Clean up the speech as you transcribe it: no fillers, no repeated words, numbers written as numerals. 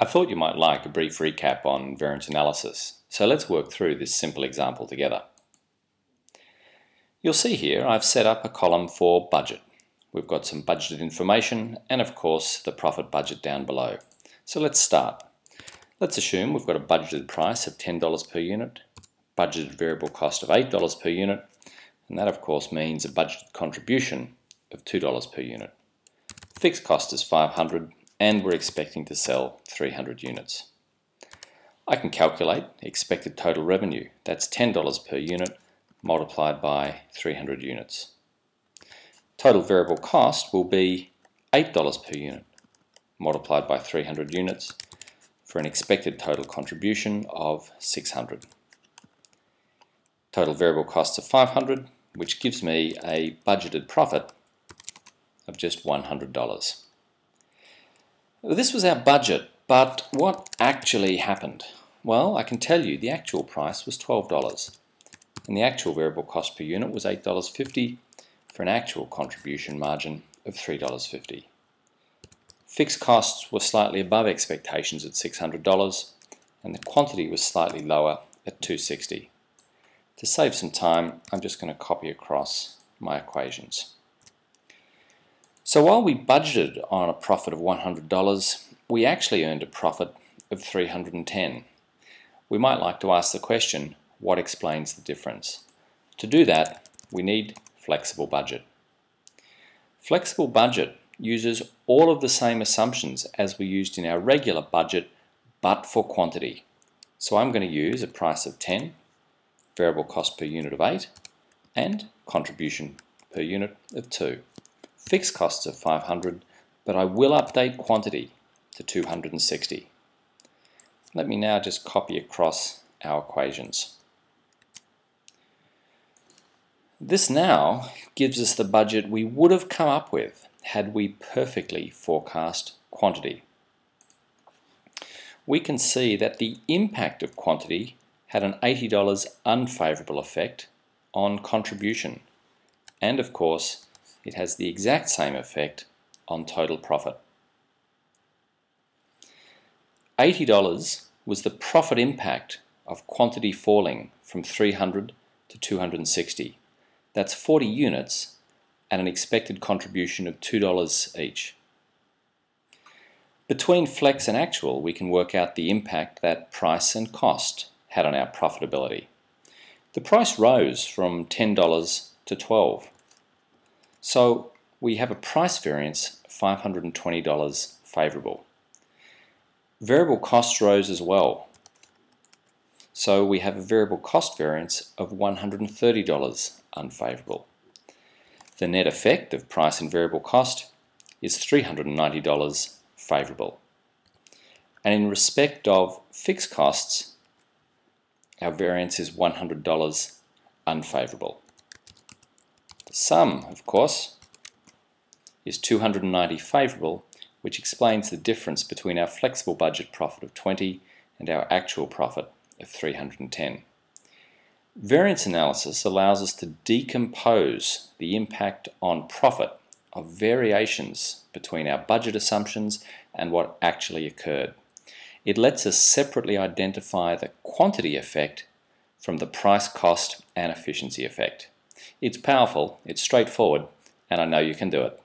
I thought you might like a brief recap on variance analysis, so let's work through this simple example together. You'll see here I've set up a column for budget. We've got some budgeted information and of course the profit budget down below. So let's start. Let's assume we've got a budgeted price of $10 per unit, budgeted variable cost of $8 per unit, and that of course means a budgeted contribution of $2 per unit. Fixed cost is $500 and we're expecting to sell 300 units. I can calculate expected total revenue. That's $10 per unit multiplied by 300 units. Total variable cost will be $8 per unit multiplied by 300 units for an expected total contribution of 600. Total variable costs of 500, which gives me a budgeted profit of just $100. This was our budget, but what actually happened? Well, I can tell you the actual price was $12 and the actual variable cost per unit was $8.50 for an actual contribution margin of $3.50. Fixed costs were slightly above expectations at $600 and the quantity was slightly lower at 260. To save some time, I'm just going to copy across my equations. So while we budgeted on a profit of $100, we actually earned a profit of $310. We might like to ask the question, what explains the difference? To do that, we need flexible budget. Flexible budget uses all of the same assumptions as we used in our regular budget, but for quantity. So I'm going to use a price of 10, variable cost per unit of 8, and contribution per unit of 2. Fixed costs of 500, but I will update quantity to 260. Let me now just copy across our equations. This now gives us the budget we would have come up with had we perfectly forecast quantity. We can see that the impact of quantity had an $80 unfavourable effect on contribution, and of course it has the exact same effect on total profit. $80 was the profit impact of quantity falling from 300 to 260. That's 40 units at an expected contribution of $2 each. Between flex and actual, we can work out the impact that price and cost had on our profitability. The price rose from $10 to $12. So we have a price variance of $520 favourable. Variable costs rose as well. So we have a variable cost variance of $130 unfavourable. The net effect of price and variable cost is $390 favourable. And in respect of fixed costs, our variance is $100 unfavourable. The sum, of course, is $290 favourable, which explains the difference between our flexible budget profit of $20 and our actual profit of $310. Variance analysis allows us to decompose the impact on profit of variations between our budget assumptions and what actually occurred. It lets us separately identify the quantity effect from the price, cost, and efficiency effect. It's powerful, it's straightforward, and I know you can do it.